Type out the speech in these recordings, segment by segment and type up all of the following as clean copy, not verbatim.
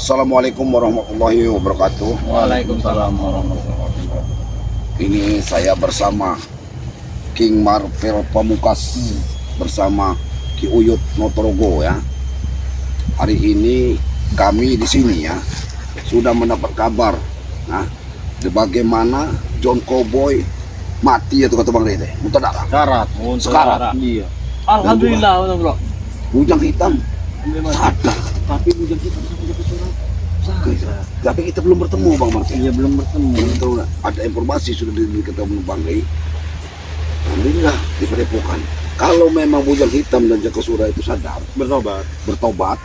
Assalamualaikum warahmatullahi wabarakatuh. Waalaikumsalam warahmatullahi wabarakatuh. Ini saya bersama King Marvel Pamungkas bersama Ki Uyut Notorogo ya. Hari ini kami di sini ya sudah mendapat kabar nah, bagaimana John Cowboy mati ya tuh kata Bang Rede. Muntah darah. Sekarat. Iya. Alhamdulillah bro. Bujang hitam sadar. Tapi bujang hitam Tapi kita belum bertemu Bang Marvel. Iya belum bertemu. Tahu nggak? Ada informasi sudah diketahui Bang Rey. Alhamdulillah di Padepokan. Kalau memang bujang hitam dan Jakasura itu sadar bertobat,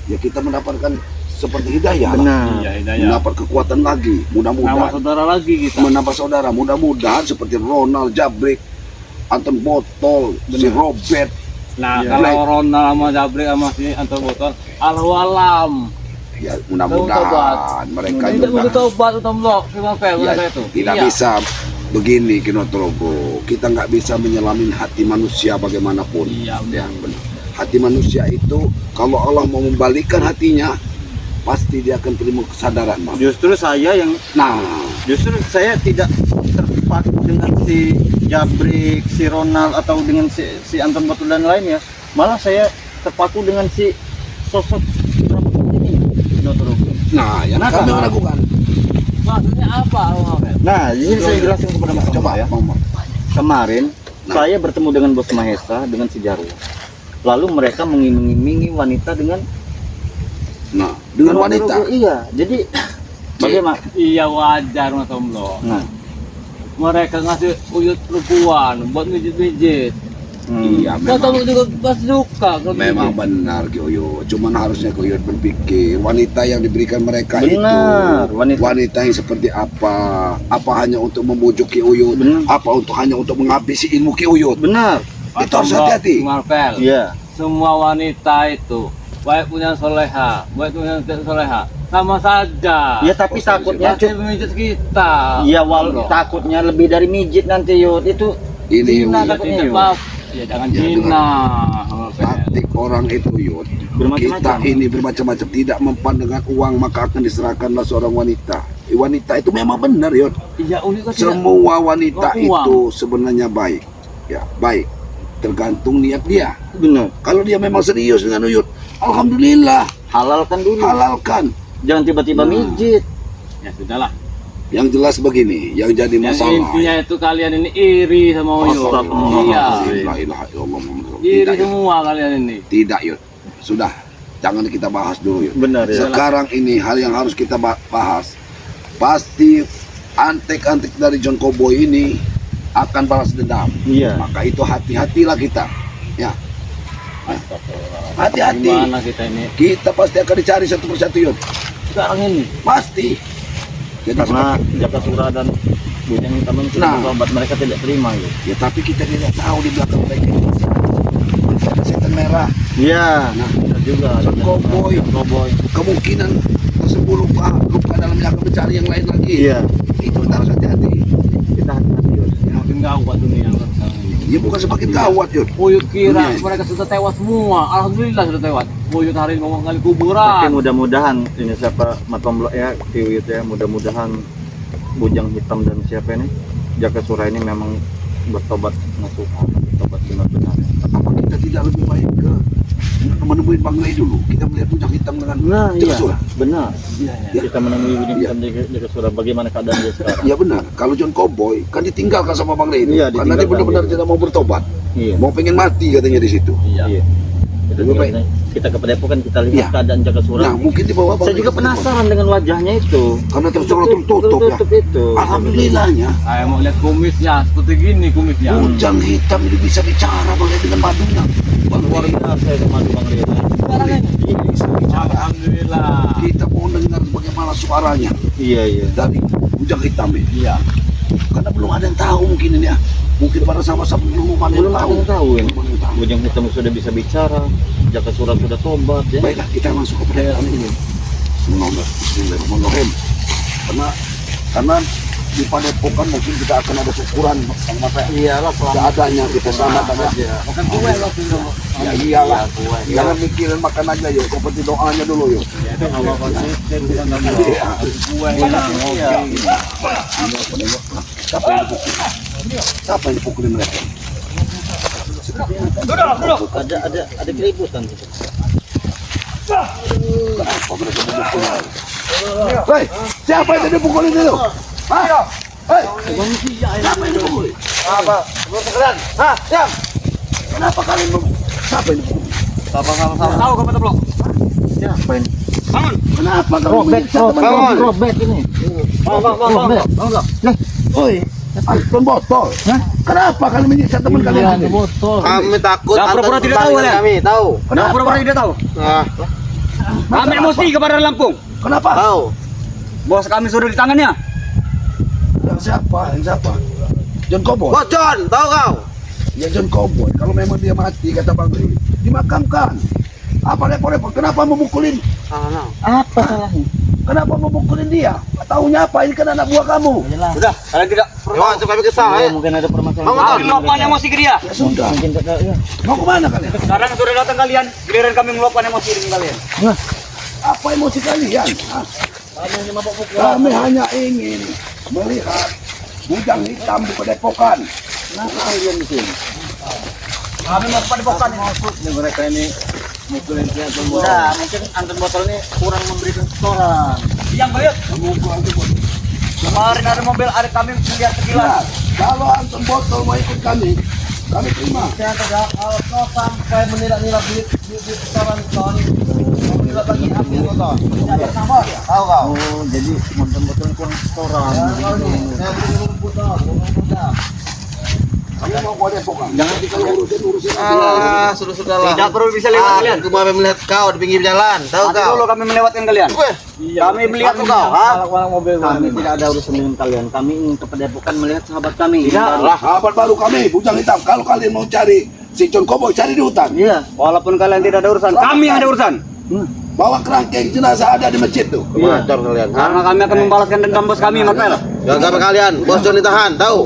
ya kita mendapatkan seperti hidayah. Benar. Iya, hidayah. Mendapat kekuatan lagi. Mudah-mudahan. Nama saudara lagi kita. Menambah saudara. Mudah-mudahan seperti Ronald Jabrik, Anton Botol, si Robert. Nah Ya. kalau Ronald sama Jabrik sama si Anton Botol, Allahu alam. Ya mudah-mudahan mereka Tidak juga. butuh tobat utama blok sama Ya, itu. tidak bisa begini Kinotorogo. Kita nggak bisa menyelamin hati manusia bagaimanapun. Iya, Ya, benar. Hati manusia itu kalau Allah mau membalikkan hatinya, pasti dia akan terima kesadaran, Bang. Justru saya tidak terpaku dengan si Jabrik, si Ronald atau dengan si Anton Botol dan lainnya. Malah saya terpaku dengan si sosok ini. Nah, yang Kenapa? kami melakukan. Maksudnya apa? Nah, di sini saya jelaskan kepada Mas Coba ya. Bang. Kemarin Nah. saya bertemu dengan Bos Mahesa dengan si Jarwo. Lalu mereka mengiming-imingi wanita dengan Wanita. Iya, jadi bagaimana? Iya wajar mas Omlo. Nah, Mereka ngasih uyut perempuan buat mijit-mijit. Iya, Gak tahu memang, juga pas suka kalau memang mijit. benar Ki Uyut. Cuman harusnya Ki Uyut berpikir wanita yang diberikan mereka benar, itu wanita yang seperti apa? Apa hanya untuk membujuk Ki Uyut? Benar. Apa hanya untuk menghabisi ilmu Ki Uyut? benar. Itu harus hati-hati. Marvel. Iya. Semua wanita itu baik punya soleha, baik punya tidak soleha, sama saja. Ya tapi takutnya Masih memijit kita. iya Omlo. takutnya lebih dari mijit nanti Yud. Itu Ini Zina Uyut. takutnya Tidak Yud. apa. Ya jangan Ya, Cina. Taktik orang itu Yud. Bermacam-macam. Kita ini bermacam-macam, tidak mempan dengan uang maka akan diserahkanlah seorang wanita. Wanita itu memang benar Yud. Iya unik kan tidak. Semua wanita Oh, uang. itu sebenarnya baik. Ya, baik. Tergantung niat dia. Benar. Kalau dia memang serius dengan Uyut, alhamdulillah, Halalkan dulu. halalkan. Jangan tiba-tiba Nah. mijit. Ya sudahlah. Yang jelas begini, yang jadi Yang masalah. intinya itu kalian ini iri sama Uyut. Astagfirullah. Iya. La ilaha illallah Muhammad Rasulullah. Iri Tidak, Yud. semua kalian ini. Tidak, Yud. Sudah, jangan kita bahas dulu, Yud. Benar ya. Sekarang ini hal yang harus kita bahas. Pasti antek-antek dari John Cowboy ini akan balas dendam. Iya. Maka itu hati-hatilah kita. Ya, hati-hati. Gimana kita ini? Kita pasti akan dicari satu persatu, Yud. Sekarang ini. Pasti. Jadi Karena Jakasura dan Bujang Hitam itu Nah. obat mereka tidak terima ya. ya tapi kita tidak tahu di belakang mereka itu ada setan merah. Iya. Nah, Benar juga. John Cowboy. Cowboy. Kemungkinan tersebut lupa dalam yang akan mencari yang lain lagi. Iya. Itu kita harus hati-hati. Kita hati-hati Yud. Makin gawat dunia sekarang ini. Ya bukan semakin gawat, Yud. Uyut kira Dunia. mereka sudah tewas semua. Alhamdulillah sudah tewas. Uyut hari ini mau ngali Tapi kuburan. mudah-mudahan ini siapa Matomblok ya, Kiwit ya, mudah-mudahan Bujang Hitam dan siapa ini Jakasura ini memang bertobat nasuha, bertobat benar-benar. Apa kita tidak lebih baik ke menemui Bang Lei dulu? Kita melihat bujang hitam dengan Nah, iya, Jakasura. benar. Iya, Ya. Kita menemui Bujang Iya. Hitam Jakasura, bagaimana keadaan dia sekarang? Ya benar. Kalau John Cowboy kan ditinggalkan sama Bang Lei itu. Iya, Karena dia ditinggalkan, benar-benar iya. tidak mau bertobat. Iya. Mau pengen mati katanya di situ. Iya. Kita, Lebih baik. kita ke Padepokan kita lihat Iya. keadaan Jakasura. Nah, mungkin di bawah Bang Saya Lei juga itu. penasaran dengan wajahnya itu. Karena tertutup ya. Tertutup itu. Alhamdulillahnya Saya mau lihat kumisnya seperti gini kumisnya. bujang hitam ini bisa bicara Bang Lei dengan madunya. Bang Luar Lei, biasa itu madu Bang Ria. Sekarang ini. ini bisa bicara. Alhamdulillah. Kita mau dengar bagaimana suaranya Iya, iya. dari bujang hitam ini. Iya. Karena belum ada yang tahu mungkin ini ya. Mungkin para sama-sama belum ada Belum yang ada tahu. yang tahu ini. Belum ada yang tahu. Bujang Hitam sudah bisa bicara, Jakasura sudah tobat ya. Baiklah, kita masuk ke pertanyaan ini. Bismillahirrahmanirrahim. Karena di Padepokan mungkin kita akan ada syukuran Bang Mate. Iyalah, Seadanya kita selamatkan ya. Makan kue lo pindah. Ya iyalah. Jangan mikirin makan aja yuk, seperti doanya dulu yuk. Allah konsisten kita nggak mau. Iya. Kue Siapa yang dipukul? Siapa yang dipukulin mereka? Duduk. Ada keributan gitu. Kenapa mereka memukul? Hei, siapa yang dipukulin itu? Hah? Hei, siapa yang dipukulin? Apa? Kalian? Hah? Siap. Kenapa kalian siapa yang dipukulin? Sama-sama. Tahu kamu teblok. Siapa ini? Bangun. Kenapa kalian menyiksa teman bangun. kalian? Robek ini. Bangun. Oi, Anton botol. Kenapa kalian menyiksa teman kalian? Botol. Kami takut. Jangan pura-pura tidak tahu, kalian. Kami tahu. Kenapa pura-pura tidak tahu? Nah, Kami emosi kepada Lampung. Kenapa? tahu. Bos kami sudah di tangannya. Yang siapa? Yang siapa? John Cowboy. Bocon, tahu kau? Ya John Cowboy. Kalau memang dia mati kata Bang Ri, dimakamkan. Apa repot-repot? Kenapa memukulin? Apa salahnya? Kenapa memukulin dia? Taunya apa? Ini kan anak buah kamu. Sudah, kalian tidak Wah, kami kesal ya. Mungkin ada permasalahan. Mau Kami meluapkan emosi ke dia. Ya sudah. Mungkin tak ya. Mau kemana kalian? Sekarang sudah datang kalian, giliran kami meluapkan emosi dengan kalian. Apa emosi kalian? Hah? Kami hanya ingin melihat bujang hitam di Padepokan. Kenapa kalian di sini? Kami mau padepokan ini. Maksudnya mereka ini mukulin si Anton Botol. Nah, mungkin Anton Botol ini kurang memberikan setoran. Yang melihat. Kemarin ada mobil, ada kami melihat sekilas. Nah, kalau Anton Botol mau ikut kami terima. Saya tidak kau sampai menilai-nilai di setoran ton. Menilai lagi ambil motor. Tahu kau? Oh, jadi Anton Botol kurang setoran. Saya beli botol. Kamu mau Padepokan? Jangan urusin. Ah, sudah. Tidak perlu bisa lewat kalian. Aku mau melihat kau di pinggir jalan. Tahu Nanti kau? dulu kami melewatkan kalian. Kami melihat Tahu kau? Hah? Kalau mobil kami tidak ada urusan dengan kalian. Kami ingin ke Padepokan melihat sahabat kami. Tidak. Sahabat baru kami, bujang hitam. Kalau kalian mau cari si John Cowboy, cari di hutan. Iya. Walaupun kalian tidak ada urusan, kami yang ada urusan. Bawa kerangkeng jenazah ada di masjid tuh. Macam kalian. Hah? Karena kami akan membalaskan dendam bos kami, Marvel. Jangan sampai kalian. Bos John ditahan. Tahu?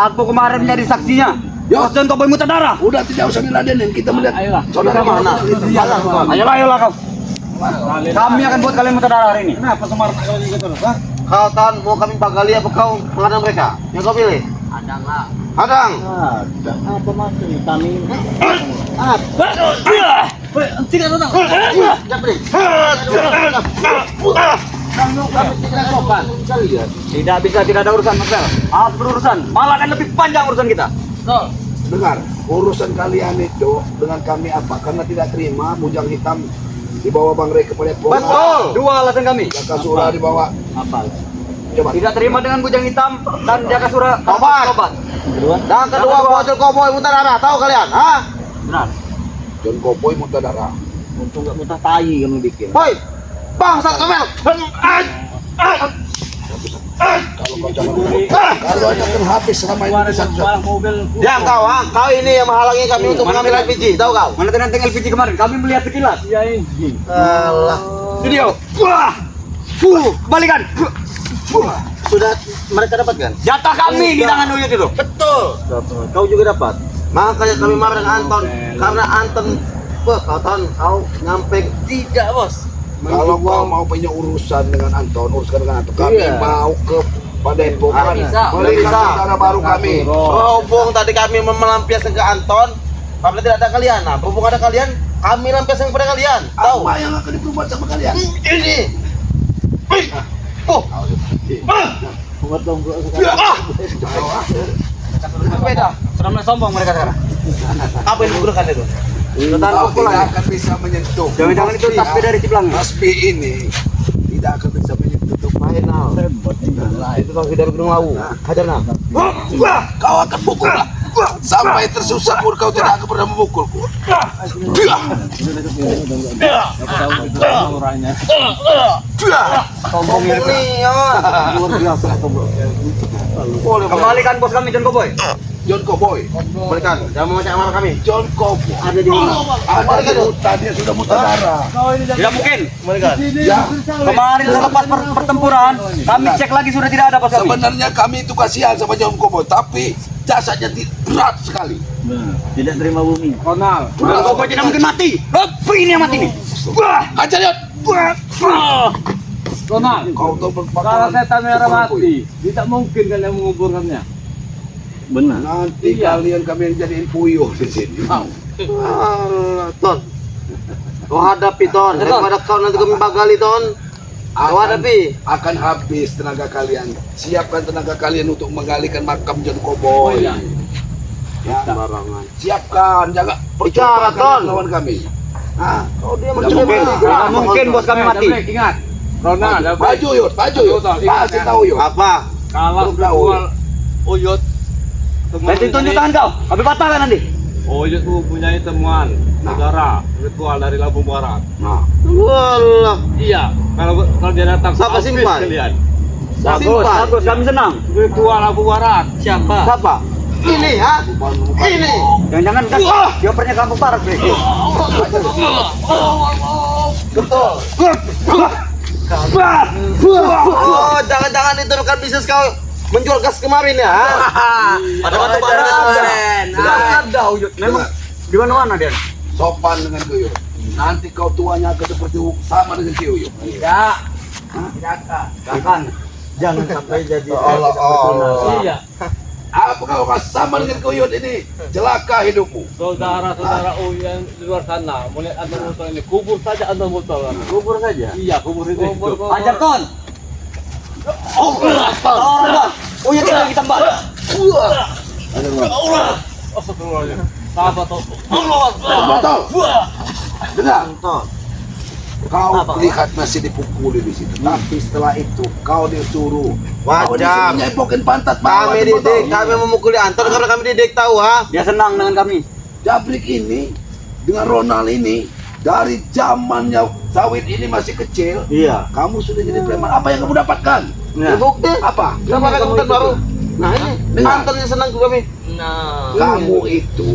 Aku kemarin menjadi saksinya. Ya. Bos John Cowboy muta darah. Udah tidak usah diladenin, kita melihat saudara Mana? Ayolah kau. Kami akan buat kalian muta darah hari ini. Kenapa Semar kalian gitu? Hah? Kau tahan mau kami bagali apa kau menghadang mereka? Yang kau pilih? Hadang. Ada. Apa maksudnya? Kami Tidak tahu. Tidak bisa, tidak ada urusan, Marvel. Harus berurusan. Malah akan lebih panjang urusan kita. Dengar, urusan kalian itu dengan kami apa? Karena tidak terima bujang hitam dibawa Bang Rey ke Padepokan. Betul. Dua alasan kami. Jakasura dibawa. apa? Coba. Tidak terima dengan bujang hitam dan Jakasura Tobat. Kedua? Dan kedua bocil koboi muntah darah. Tahu kalian? Hah? Benar. John Cowboy muntah darah. Untung nggak muntah tai kami bikin. Hoi. Bangsat kamel. Kalau kau jangan kalau aja akan habis selama ini di sana. Ya kau, ha? Kau ini yang menghalangi kami untuk mengambil LPG. Tahu kau? Mana tentang LPG kemarin? Kami melihat sekilas. Iya ini. Alah. Video. Wah. Kembalikan. Sudah mereka dapatkan? Jatah kami di tangan Uyut itu. Betul. Kau juga dapat. Makanya kami marah dengan Anton karena Anton, kau tahu kau nyampe tidak bos. Kalau kau mau punya urusan dengan Anton, uruskan dengan Anton. Kami Iya. mau ke Padepokan. Bisa. Melihat Bisa. saudara baru kami. Berhubung tadi kami melampiaskan ke Anton, apabila tidak ada kalian. Nah, berhubung ada kalian, kami lampiaskan kepada kalian. Tahu? Apa yang akan diperbuat sama kalian? Ini. Oh, Buat dong gua. beda. Sudah mulai sombong mereka sekarang. Apa yang digunakan itu? Tentang Kau pukulan. tidak akan bisa menyentuh. Jangan-jangan itu tasbih dari Ciplang. Tasbih ini tidak akan bisa menyentuh. Main now. Itu kau dari Gunung Lawu. Hajar nah. Kau akan pukul. Sampai tersusah pun kau tidak akan pernah memukulku. Sombong nih, ya. Luar biasa. Boleh, Kembalikan bos kami John Cowboy. John Cowboy. Berikan, jangan mau macam mana kami. John Cowboy. Ada di mana? Ada di hutan, dia sudah muntah darah. Tidak mungkin. Berikan. Ya, Kemarin selepas pertempuran, kami cek lagi sudah tidak ada pas kami. sebenarnya kami itu kasihan sama John Cowboy, tapi jasadnya berat sekali. Tidak terima bumi. Ronald. Udah kau tidak mungkin mati. Apa ini yang mati nih? Wah, Ajar ya. Ronald. Kau tahu Kalau perpaparan setan merah Cowboy. mati, tidak mungkin kalian menguburkannya. Benar. Nanti Iya. kalian kami yang jadiin puyuh di sini. Mau? Ton. Kau hadapi Ton. Daripada kau nanti kami bagali Ton. Kau hadapi. Akan habis tenaga kalian. Siapkan tenaga kalian untuk menggalikan makam John Oh Cowboy. iya. Ya, Barangan. siapkan, jaga Bicara, percuma Ton. lawan kami. Ah, Kau dia Tidak macam mungkin. tidak mungkin bos kami mati. Jablek, ingat. Ronald, Jablek. Maju Yud, maju Yud. Betul, ingat, Kasih ya. tahu Yud. Apa? Kalau Belum tahu. jual Uyut. Nanti tunjuk tangan kau. Kami patahkan nanti. Uyut tuh punya teman, saudara, ritual dari Lampung Barat. Nah, Walah. Iya, kalau dia datang Siapa habis simpan? kalian. Bagus, Simpan. bagus. Kami senang. Ritual Lampung Barat. Siapa? Siapa? Ini ha? Ini. Jangan-jangan kan diopernya kampung barat. betul. Oh, jangan-jangan itu rekan bisnis kau menjual gas kemarin ya? Ha? Ada batu bara. Tidak ada Uyut. Memang di mana-mana dia. Sopan dengan Kuyut. Nanti kau tuanya akan seperti sama dengan Kuyut. Tidak. Jangan. Jangan sampai jadi Allah. Iya, Apa kau akan sama dengan Kuyut ini? Celaka hidupmu. saudara-saudara Uyut yang di luar sana, melihat Anton Botol ini, kubur saja Anton Botol. kubur saja. Iya, kubur itu. Ajar Ton. Uyut tinggal kita mbak. Astagfirullahaladzim. Sahabat toh. Betul. Dengar. Kau lihat masih dipukuli di situ. Tapi setelah itu kau disuruh. Kau disuruh Wajah. nyepokin pantat Kami didik, kami memukuli Anton karena kami didik tahu ha? Dia senang dengan kami. Jabrik ini dengan Ronald ini dari zamannya Sawit ini masih kecil. Iya. Kamu sudah jadi preman. Apa yang kamu dapatkan? Ya, bukti. Apa? Kenapa kamu bukan baru? Nah ini, Dengar. Anton yang senang juga kami. Kamu itu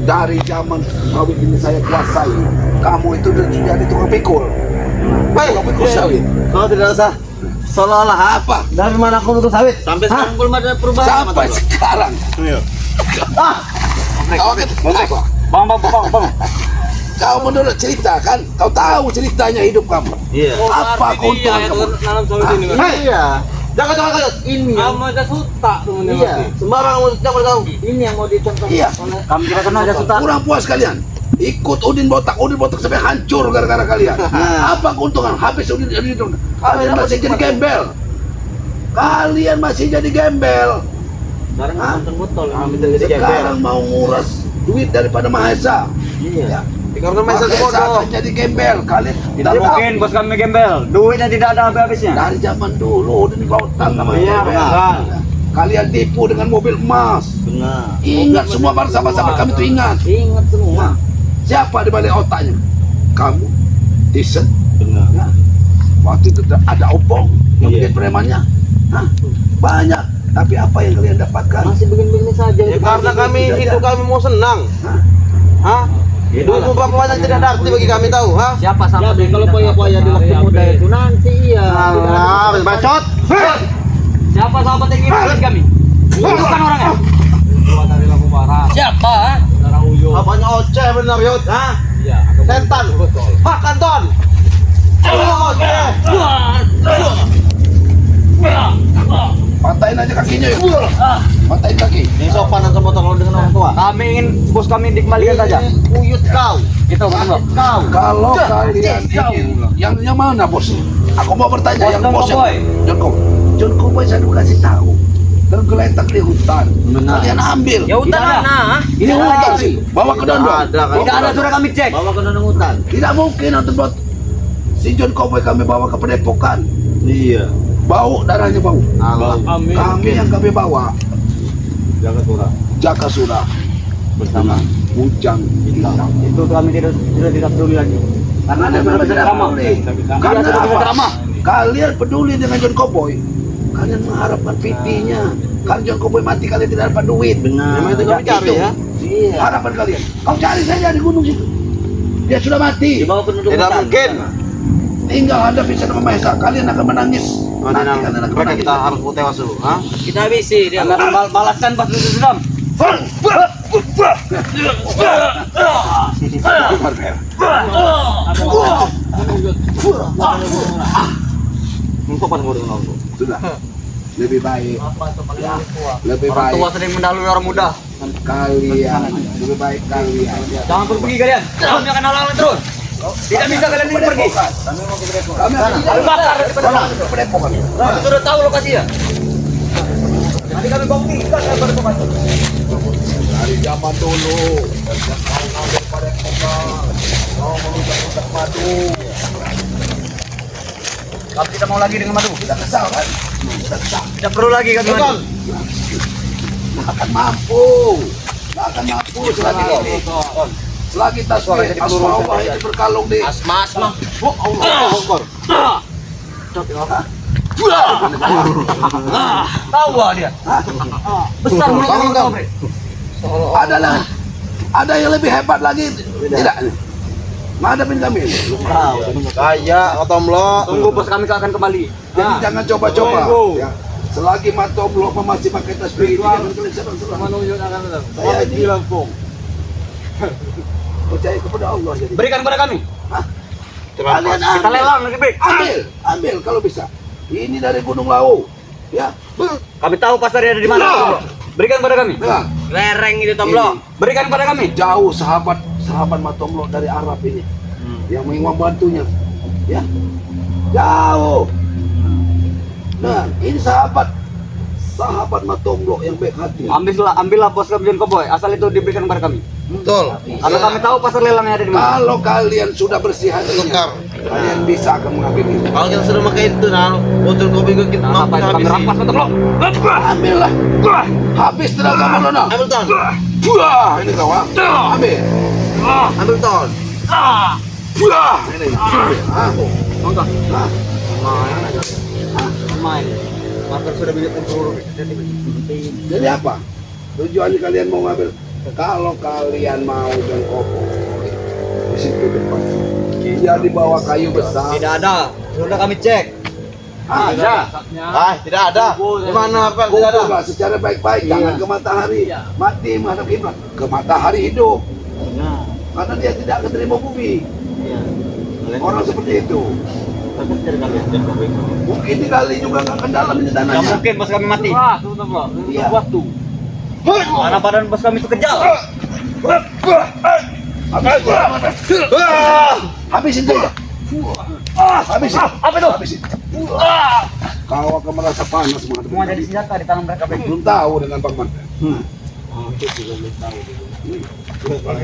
dari zaman Sawit ini saya kuasai. Kamu itu sudah jadi tukang pikul. Baik, Tukang pikul sawit. kau tidak usah seolah-olah ha? Apa? Dari mana aku nuduh sawit? Sampai sekarang belum ada perubahan. Sampai sekarang. Ah, Kau apa? Bang. Kau menurut cerita kan? Kau tahu ceritanya hidup kamu. iya. Apa keuntungan kamu? Nanam sawit ini. Iya. Jangan. Ini yang Kamu aja suta temennya. iya. Sembarang mau jangan kau. Ini yang mau dicontoh. Iya. Kami tidak kenal dia suta. Kurang puas kalian. Ikut Udin botak sampai hancur gara-gara kalian. Apa keuntungan? Habis Udin. Kalian masih jadi gembel. Kalian masih jadi gembel. Sekarang Hah? nonton botol kami jadi Sekarang mau nguras duit daripada Mahesa. Iya. Karena masa Mahesa bodoh. akan jadi gembel. Kalian Tidak mungkin bos kami gembel. Duitnya tidak ada habis-habisnya. dari zaman dulu Udin botak sama Iya, gembel. benar. Kalian tipu dengan mobil emas. Benar. Ingat semua sahabat-sahabat kami itu ingat. Ingat semua. Siapa di balik otaknya? Kamu, Tisen, Benar. ya. Waktu itu ada Opong yang Iya. bikin premannya. Hah? Banyak. Tapi apa yang kalian dapatkan? Masih begini-begini saja. Ya, karena kami saja. hidup kami mau senang. Hah? Hah? Hidup bapak tidak ada arti bagi kami tahu, ha? Siapa sama Jadi kalau poya-poya di waktu muda itu nanti iya. Alah, bacot. Siapa sahabat yang ingin kami? Bukan orangnya. keluar dari Lampung Barat. Siapa? Saudara Uyut. Apanya oceh benar, Yud? Ha? Iya. Setan. Botol. Hak Anton. Oceh. Patahin aja kakinya yuk. Patahin kaki. Ini sopan atau botol kalau dengan orang tua? Kami ingin bos kami dikembalikan saja. Uyut kau. Itu benar bos. Kau. Kalau kalian ingin yang mana bos? Aku mau bertanya Bos yang John bos Cowboy. John Cowboy saya udah kasih tahu. Tergeletak di hutan. Kalian ambil. Ya hutan mana? Ini hutan sih. Bawa ke Dondong. Ada kan? Tidak ada sudah kami cek. Bawa ke danau hutan. Tidak mungkin untuk buat si John Cowboy kami bawa ke Padepokan. Iya. Bau darahnya bau. Allah. Amin. Kami yang kami bawa Jaga surah Jakasura bersama Bujang Hitam. Itu kami tidak peduli lagi. Karena Anda sudah memang bisa tidak ceramah. peduli. Karena Karena sudah bisa apa? ceramah. Kalian peduli dengan John Cowboy. Kalian mengharapkan pipinya. Kalau John Cowboy mati kalian tidak dapat duit. Benar. Memang itu kami cari ya. Iya. Harapan kalian. Kau cari saja di gunung situ. Dia sudah mati. Di bawah penduduk Tidak hutan. mungkin. Tinggal ada bisa sama Maesa. Kalian akan menangis. Nanti kalian akan Mereka menangis. kita harus tewas dulu, ha? Kita habisi dia. Akan balaskan pas penduduk dendam. Engkau pas mau dengan aku. Sudah. Lebih baik. Lebih Orang tua baik sering mendahului orang muda. kalian. Lebih baik kalian. Jangan pergi kalian. Kami akan halangi terus. Tidak bisa kalian ini pergi. Kami akan Bakar daripada Padepokan. Kami sudah tahu lokasinya. Nanti kami buktikan pada lokasi. Dari zaman dulu, kau ngambil Padepokan, kau mengucap madu. Kami tidak mau lagi dengan madu. Tidak kesal kan? Tidak kesal. Tidak perlu lagi kami madu. Nggak akan mampu. Nggak akan mampu selagi ini. Selagi tasbih asma Allah ini berkalung di Asma. Oh, Allah Akbar. Tahu dia. Besar mulut kau, Bre. adalah ada yang lebih hebat lagi tidak menghadapin kami. Kaya Otomlo. Tunggu bos kami akan kembali. Jadi jangan coba-coba. Ya. Selagi Mato Blok masih pakai tasbih itu jangan kalian serang-serang. Menunjuk akan datang. Saya ini Di Lampung. percaya kepada Allah jadi. Berikan kepada kami. Kalian Kita lelang lagi, Bre. ambil kalau bisa. Ini dari Gunung Lau. Ya. Kami tahu pasarnya ada di mana. Tomlo. Berikan kepada kami. Nah, Lereng itu, Tomlo. Berikan kepada kami. jauh sahabat Matomlo dari Arab ini yang ingin membantunya. Ya. Jauh. Nah, ini sahabat Matomlo yang baik hati. Ambillah bos kami John Cowboy. Asal itu diberikan kepada kami. Betul. Karena kami tahu pasar lelang yang ada di mana. Kalau kalian sudah bersih hatinya, kalian bisa akan mengambil itu. Kalau kita sudah pakai itu, nah, botol kopi kita Nah, mampu apa itu kami habisi. rampas Tomlo? Ambillah. Habis tenagamu Lona. Ambil ton. Wah, ini kau ah. Ambil. Ambil ton. Wah, ini. Ambil. Ah. Mangga. Ah. Main. Pasar sudah banyak peluru. Jadi apa? Tujuannya kalian mau ngambil? Kalau kalian mau jengkopoi di situ depan, dia di bawah kayu besar. Tidak ada. Sudah kami cek. Ada. Tidak ada. Di mana apa? Tidak ada. Kumpullah secara baik-baik, jangan ke matahari. Mati menghadap kiblat. Ke matahari hidup. Karena dia tidak akan terima bumi. Orang seperti itu. Mungkin digali juga nggak akan dalam ini Tidak tanahnya. mungkin bos kami mati. Wah, tuh Tomlo. Iya. Waktu. Mana badan bos kami itu kejam. Habisin saja. Habisin. Apa itu? Habisin. Kau akan merasa panas Semua menghadapi jadi senjata di tangan mereka. Bre. belum tahu dengan Bang Man.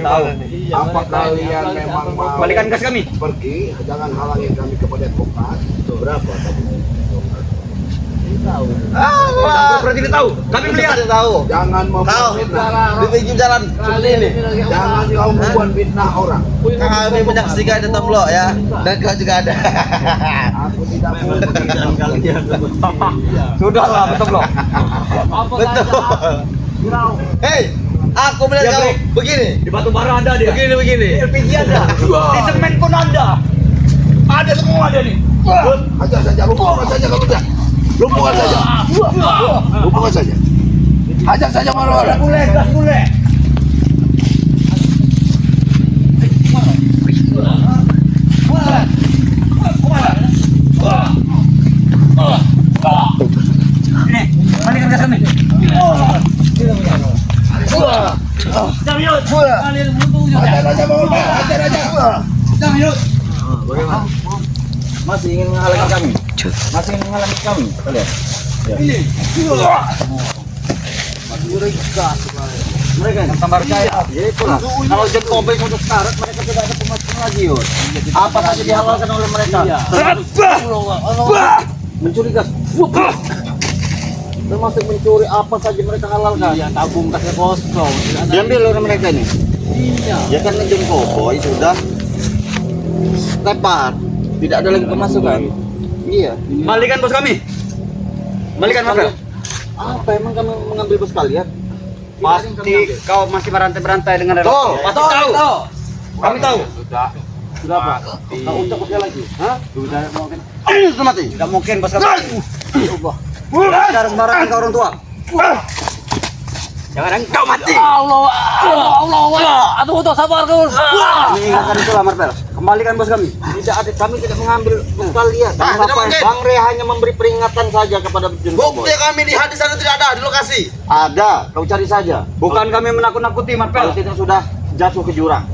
Tahu. Apa kalian memang mau Balikan gas kami. pergi? Jangan halangi kami kepada advokat. Itu berapa? Berarti tidak tahu. Kami melihat. tahu. Jangan membuat fitnah. Di pinggir jalan seperti ini. Jangan kau membuat fitnah orang. Kami menyaksikan ada Tomlo ya. Dan kau juga ada. Aku tidak mau. Sudahlah, betul belum? Betul. Hei, aku melihat Ya, kau Bre. begini. Di batu bara ada dia. Begini. LPG ada. Di semen pun ada. Ada semua ada nih. Hajar saja, lumpuhkan saja kalau tidak. Lumpuhkan saja. Lumpuhkan saja. Hajar saja marah-marah. Gas boleh. Ini, balikan gas kami. Hajar saja marah-marah. Hajar saja. Masih ingin menghalangi kami. Masih ingin menghalangi kami. Kalian. Mereka yang tambah percaya. Ya itulah. Kalau John Cowboy untuk syarat mereka tidak ada pemasukan lagi, Yud. Apa saja dihalalkan oleh mereka. Mencuri gas. Termasuk mencuri apa saja mereka halalkan. Iya, tabung kasnya kosong. Tidak ada. Diambil oleh mereka ini. Iya. Ya kan John Cowboy sudah tepat. Tidak ada lagi pemasukan. Iya. Balikan bos kami. Balikan maka. Apa emang kami mengambil bos kalian? Pasti kau masih berantai-berantai dengan relasi. Pasti tahu. Kami tahu. Sudah apa? Kau ucap sekali lagi. Hah? Sudah mungkin. Sudah mati. Tidak mungkin bos kami. Jangan sembarangan kau orang tua. Jangan engkau mati. Allah. Aduh, sabar kau. Kami ingatkan itulah Marvel. Kembalikan bos kami. Kami tidak mengambil bos kalian. tidak mungkin. Bang Re hanya memberi peringatan saja kepada Jun Bukti kami di hadis sana tidak ada di lokasi. Ada, kau cari saja. Bukan kami menakut-nakuti Marvel. Kita sudah jatuh ke jurang.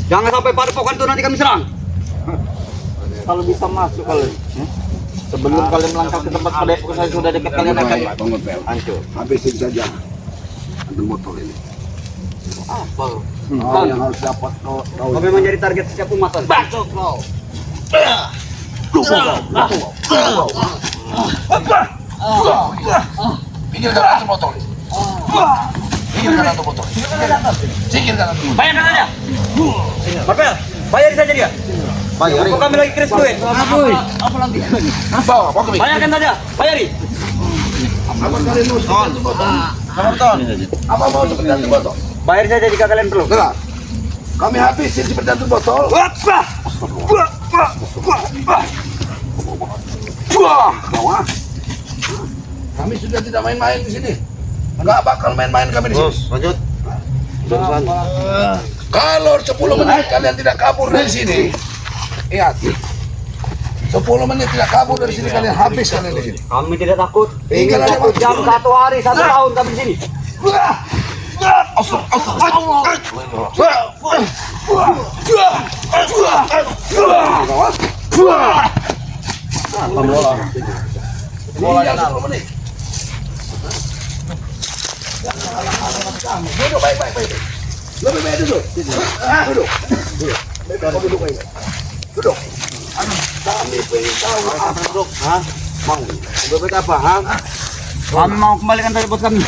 Jangan sampai padepokan itu nanti kami serang. Kalau bisa masuk kalian. Sebelum kalian melangkah ke tempat padepokan saya sudah dekat kalian akan Tunggu, Pel. hancur. Habisin saja. Ambil motor ini. Apa? Yang harus dapat tahu. Kami menjadi target setiap umat. Bacok kau. Pinggirkan atur motor. Pinggirkan atur motor. Singkirkan atur. Bayarkan saja. Marvel, bayari saja dia. Bayari. Kok kami lagi kris duit? Apa lagi? Bawa ke pinggir. Bayarkan saja, bayari. Apa kalian mau seperti atur motor? Apa mau seperti atur motor? Bayar saja jika kalian perlu. Dengar. Kami habisin seperti atur botol. Bawa. Kami sudah tidak main-main di sini. Enggak bakal main-main kami di sini. Lanjut. Kalau 10 menit kalian tidak kabur dari sini, lihat. 10 menit tidak kabur dari sini kalian habis kalian di sini. Kami tidak takut. Tinggal ada 1 jam, 1 hari, 1 tahun kami di sini. Duduk baik-baik. Lebih baik duduk. Duduk. Duduk baik. Duduk. Kami pengen tahu duduk. Mau. Bebek apa, ha? Kami mau kembalikan tadi bos kami.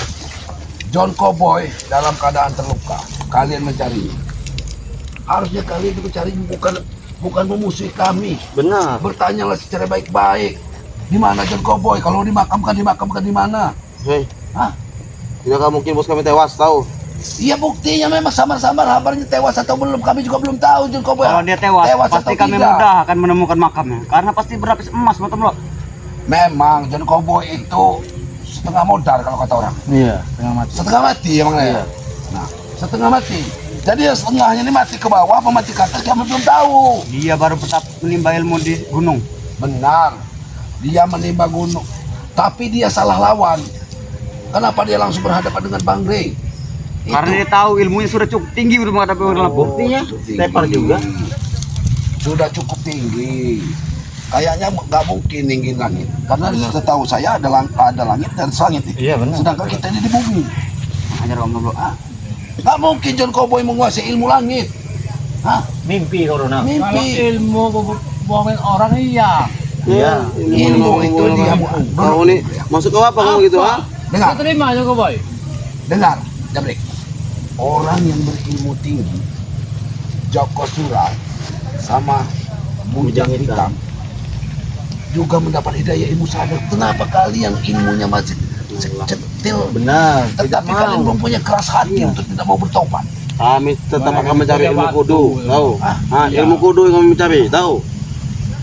John Cowboy dalam keadaan terluka. Kalian mencarinya. Harusnya kalian itu cari bukan memusuhi kami. Benar. Bertanyalah secara baik-baik. Di mana John Cowboy? Kalau dimakamkan di mana? Hei, Hah? tidak mungkin bos kami tewas, tahu? Iya, buktinya memang samar-samar kabarnya tewas atau belum. Kami juga belum tahu John Cowboy. Kalau dia tewas pasti atau kami tidak. mudah akan menemukan makamnya. Karena pasti berlapis emas, betul. Memang John Cowboy itu setengah modal kalau kata orang. Iya, tengah mati. Setengah mati emangnya. Iya. Nah, setengah mati. Jadi yang setengahnya ini mati ke bawah apa mati ke atas kami belum tahu. Dia baru menimba ilmu di gunung. Benar. Dia menimba gunung. Tapi dia salah lawan. Kenapa dia langsung berhadapan dengan Bang Rey? Karena dia tahu ilmunya sudah cukup tinggi untuk menghadapi orang lain. Buktinya, tepar juga. Sudah cukup tinggi. Kayaknya nggak mungkin tinggi langit. Karena setahu saya ada langit dan langit. Iya, benar. Sedangkan kita ini di bumi. Ajar om dulu. Nggak mungkin John Cowboy menguasai ilmu langit. Hah? Mimpi corona. Mimpi. Ilmu bohongin orang iya. Iya. Ilmu itu dia. Kamu nih masuk ke apa kamu gitu, ha? Dengar. Kau terima juga boy. Dengar, Jabrik. Orang yang berilmu tinggi, Joko Surat sama Bujang Hitam juga mendapat hidayah ilmu sadar. Kenapa kalian ilmunya masih cetil? Benar. Tetapi kalian belum punya keras hati untuk tidak mau bertobat. Kami tetap akan mencari ilmu kudu, tahu? Hah? Ilmu kudu yang kami mencari, tahu?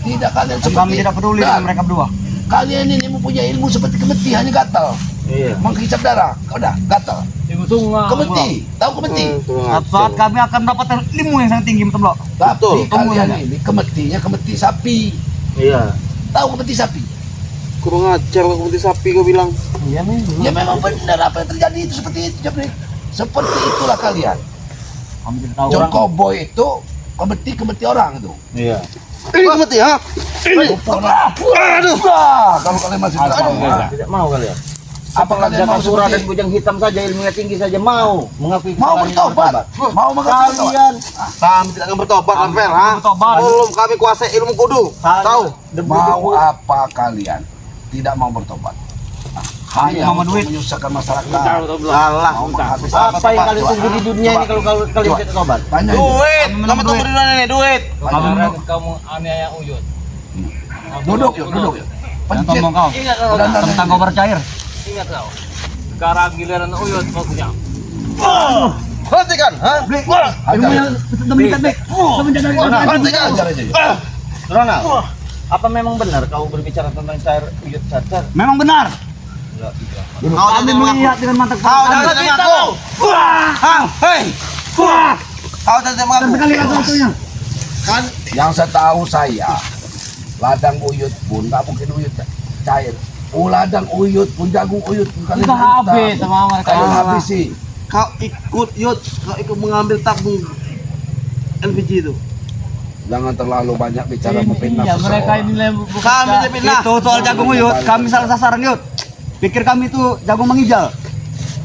Tidak kalian Kami seperti tidak peduli Dan dengan mereka berdua. Kalian ini mempunyai ilmu seperti kemeti, hanya gatal. Iya. Menghisap darah, udah gatal. Ibu tunggu. Kemeti, tahu kemeti? Suatu saat kami akan mendapatkan ilmu yang sangat tinggi, betul. Tapi Betul. kalian ini kemetinya kemeti sapi. Iya. Tahu kemeti sapi? Kurang ajar kau seperti sapi kau bilang. Iya nih. Ya memang benar apa yang terjadi itu seperti itu, Jabrik. Seperti itulah kalian. Kami tidak tahu John orang. Cowboy itu kemeti orang itu. Iya. Ini mati, ha? Aduh, kalau kalian masih tidak mau, Tidak mau kali ya. apa kalian mau Jakasura dan seperti Bujang Hitam saja ilmunya tinggi saja mau mengakui mau kesalahannya bertobat? Mau mengatakan Kalian Kami tidak akan bertobat, Marvel, ha? bertobat. Belum kami kuasai ilmu kudu, tahu? mau apa kalian? Tidak mau bertobat. Hanya mau untuk duit. menyusahkan masyarakat. Salah. Mau menghabiskan Apa yang kalian tunggu di dunia ini kalau kalian Coba. tidak tobat? Tanya ini. Duit, kami tunggu di mana nih, duit? Kemarin kamu aniaya Uyut. Duduk yuk, duduk yuk. Pencet. Ngomong kau Dan tentang kobar cair. Ingat kau. Sekarang giliran Uyut maksudnya. Hentikan, ha? Hentikan. Ronald, apa memang benar kau berbicara tentang cair Uyut cacar? Memang benar. Kami melihat dengan mata kau jangan mengaku. Hei. Kau tidak mengaku. Kan yang setahu saya ladang Uyut pun nggak mungkin Uyut cair. Ladang Uyut pun jagung Uyut bukan Sudah habis sama mereka. kalian habis sih. Kau ikut kau ikut mengambil tabung LPG itu. Jangan terlalu banyak bicara memfitnah Iya, mereka seseorang. ini Kami dipitnah. Itu soal jagung Uyut, kami salah sasaran Yud. Pikir kami itu jagung menghijau.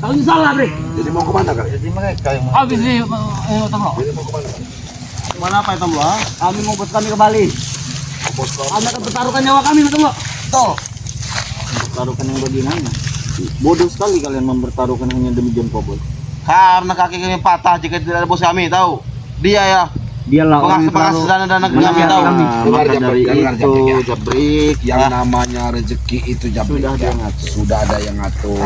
Kalau ini salah, Bre. Jadi mau kemana kalian? Jadi mereka yang Habis nih, tengok. Jadi mau kemana? Mana apa itu, Mbak? Kami mau bos kami kembali. Kami akan pertaruhkan nyawa kami, betul. Tuh. mempertaruhkan yang bagaimana? Bodoh sekali kalian mempertaruhkan hanya demi John Cowboy. Karena kaki kami patah jika tidak ada bos kami, tahu? Dia ya. Dialah orang yang Pengasih terlalu dana kami menyakiti tahu. kami. Dengar, Maka dari dengar, itu Jabrik, ya. Jabrik Yang namanya rezeki itu Jabrik, Sudah ada ya. yang ngatur. Sudah ada yang ngatur.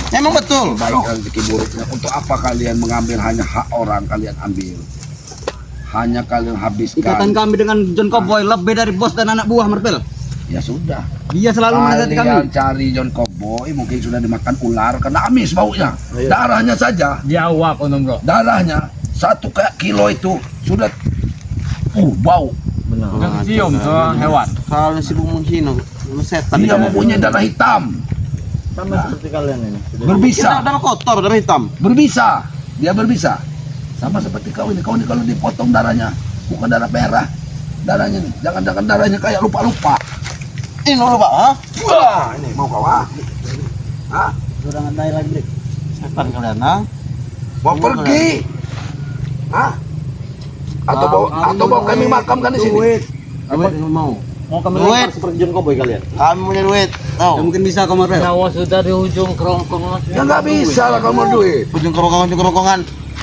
Memang betul. Baik rezeki buruknya. Untuk apa kalian mengambil hanya hak orang kalian ambil? Hanya kalian Ikatan habiskan. kami dengan John Cowboy lebih dari bos dan anak buah Marvel. Ya sudah. Dia selalu menasihati kami. Kalian cari John Cowboy mungkin sudah dimakan ular karena amis baunya. Darahnya saja, Jawab, Bro. darahnya 1 kilo itu sudah bau. benar. Udah cium sama hewan. Kalau sibuk menghina, setan. Dia mempunyai darah hitam. Sama seperti kalian ini. Sudah Berbisa. Darah kotor, darah hitam. Berbisa. Dia berbisa. Sama seperti kau ini. Kau ini kalau dipotong darahnya bukan darah merah. Darahnya nih, jangan-jangan darahnya kayak lupa-lupa. Ini loh, Pak, ha? Wah, ini mau kau ah? Hah? Sudah ngantai lagi, Brik. Setan kalian, ha? Mau pergi? Hah? Atau mau kami makamkan di sini? Apa mau? Mau kami Duit. lempar seperti John Cowboy kalian? Kami punya duit, Ya, tahu? mungkin bisa kau Marvel. Nyawa sudah di ujung kerongkongan. Ya nggak bisa lah kamu duit. Ujung kerongkongan.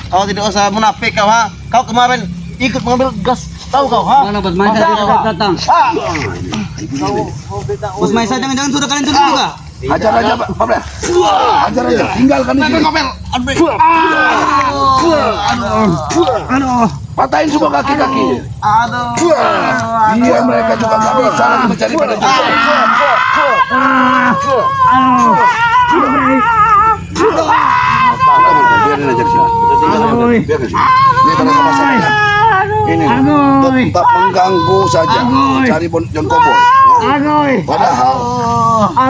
Kau tidak usah munafik kau, ha? Kau kemarin ikut mengambil gas, tahu kau, ha? Mana bos Maisa tidak datang? Ah! Bos Maisa jangan-jangan sudah kalian tutup juga. Hajar aja, Pak. Pabla. Hajar aja. Tinggalkan di sini. Kopel, Aduh. Patahin semua kaki-kaki. aduh. Iya, mereka juga nggak bisa lagi mencari pada kita. Biarin aja di sini. Biarin di sini. Ini pada sama saya. Ini tetap mengganggu saja. Cari John Cowboy. Ya. Padahal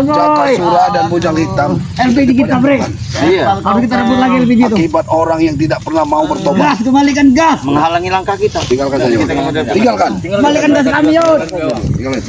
Jaka Surah dan Bujang Hitam LPG kita, Brik. Iya. Tapi kita rebut lagi LPG itu. akibat orang yang tidak pernah mau bertobat. Gas, kembalikan gas. Menghalangi langkah kita. Tinggalkan saja. Tinggalkan. Kembalikan gas kami, Yud. Tinggalkan.